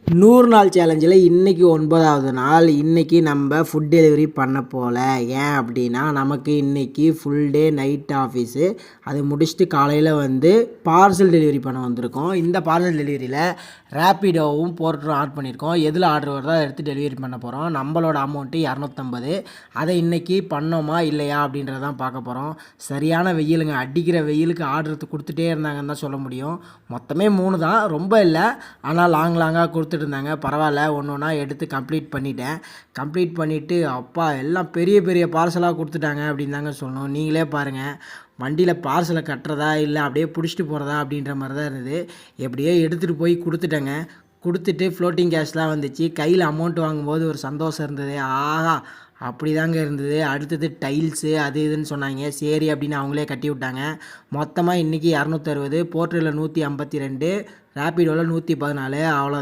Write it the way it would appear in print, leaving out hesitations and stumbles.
100 நாள் சேலஞ்சில் இன்றைக்கி 9வது நாள். இன்றைக்கி நம்ம ஃபுட் டெலிவரி பண்ண போகல. ஏன் அப்படின்னா, நமக்கு இன்றைக்கி ஃபுல் டே நைட் ஆஃபீஸு. அது முடிச்சுட்டு காலையில் பார்சல் டெலிவரி பண்ண வந்திருக்கோம். இந்த பார்சல் டெலிவரியில் ரேப்பிடோவும் போர்ட்டரும் ஆட் பண்ணியிருக்கோம். எதில் ஆர்டர் வருதோ அதை எடுத்து டெலிவரி பண்ண போகிறோம். நம்மளோட அமௌண்ட்டு 250. அதை இன்றைக்கி பண்ணோமா இல்லையா அப்படின்றதான் பார்க்க போகிறோம். சரியான வெயிலுங்க, அடிக்கிற வெயிலுக்கு ஆர்டர் கொடுத்துட்டே இருந்தாங்கன்னு தான் சொல்ல முடியும். மொத்தமே 3 தான், ரொம்ப இல்லை. ஆனால் லாங்காக கொடுத்துட்டு இருந்தாங்க. பரவாயில்ல, ஒன்று ஒன்றா எடுத்து கம்ப்ளீட் பண்ணிட்டேன். கம்ப்ளீட் பண்ணிவிட்டு அப்பா எல்லாம் பெரிய பெரிய பார்சலாக கொடுத்துட்டாங்க அப்படின்னு தாங்க சொல்லணும். நீங்களே பாருங்கள், வண்டியில் பார்சலை கட்டுறதா இல்லை அப்படியே பிடிச்சிட்டு போகிறதா அப்படின்ற மாதிரி தான் இருந்தது. எப்படியோ எடுத்துகிட்டு போய் கொடுத்துட்டேங்க. கொடுத்துட்டு ஃப்ளோட்டிங் கேஷ்லாம் வந்துச்சு. கையில் அமௌண்ட் வாங்கும்போது ஒரு சந்தோஷம் இருந்தது. ஆஹா, அப்படி தாங்க இருந்தது. அடுத்தது டைல்ஸு அது இதுன்னு சொன்னாங்க. சரி அப்படின்னு அவங்களே கட்டி விட்டாங்க. மொத்தமாக இன்றைக்கி 260, போர்ட்டரில் 152, ரேப்பிடோவில் 114. அவ்வளோதான்.